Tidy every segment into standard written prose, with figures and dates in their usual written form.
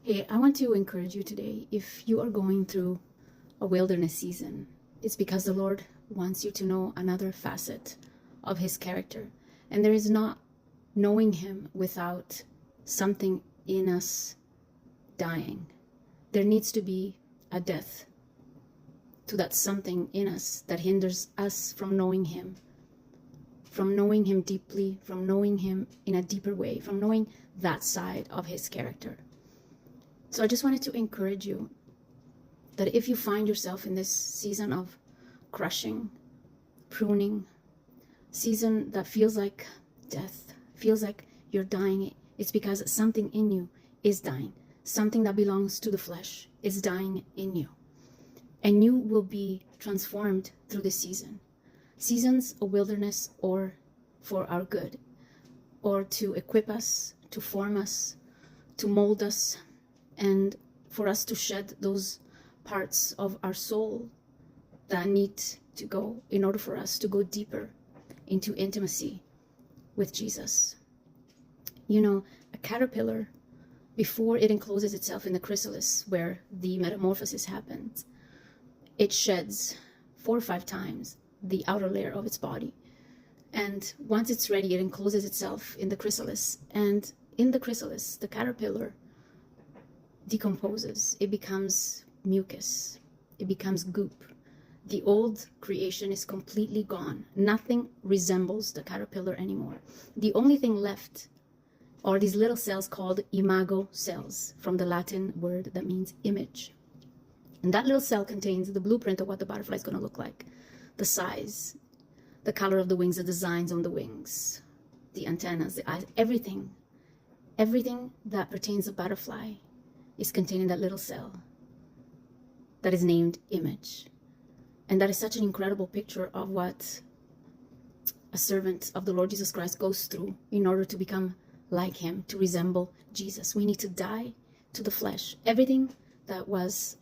Hey, I want to encourage you today. If you are going through a wilderness season, it's because the Lord wants you to know another facet of his character. And there is not knowing him without something in us dying. There needs to be a death to that something in us that hinders us from knowing him deeply, from knowing him in a deeper way, from knowing that side of his character. So I just wanted to encourage you that if you find yourself in this season of crushing, pruning, season that feels like death, feels like you're dying, it's because something in you is dying. Something that belongs to the flesh is dying in you. And you will be transformed through this season. Seasons of wilderness or for our good, or to equip us, to form us, to mold us, and for us to shed those parts of our soul that need to go in order for us to go deeper into intimacy with Jesus. You know, a caterpillar, before it encloses itself in the chrysalis where the metamorphosis happens, it sheds 4 or 5 times the outer layer of its body. And once it's ready, it encloses itself in the chrysalis. And in the chrysalis, the caterpillar decomposes. It becomes mucus. It becomes goop. The old creation is completely gone. Nothing resembles the caterpillar anymore. The only thing left are these little cells called imago cells, from the Latin word that means image. And that little cell contains the blueprint of what the butterfly is going to look like. The size, the color of the wings, the designs on the wings, the antennas, the eyes, everything that pertains to butterfly is contained in that little cell that is named image. And that is such an incredible picture of what a servant of the Lord Jesus Christ goes through in order to become like him, to resemble Jesus. We need to die to the flesh. Everything that was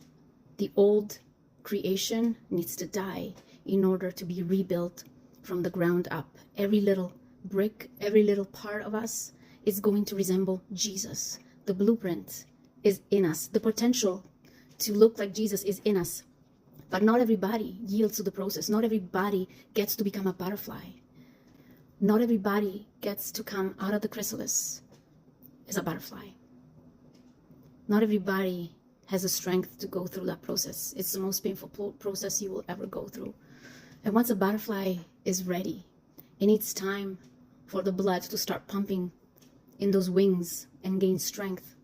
the old creation needs to die in order to be rebuilt from the ground up. Every little brick, every little part of us is going to resemble Jesus. The blueprint is in us. The potential to look like Jesus is in us. But not everybody yields to the process. Not everybody gets to become a butterfly. Not everybody gets to come out of the chrysalis as a butterfly. Not everybody has the strength to go through that process. It's the most painful process you will ever go through. And once a butterfly is ready, it needs time for the blood to start pumping in those wings and gain strength.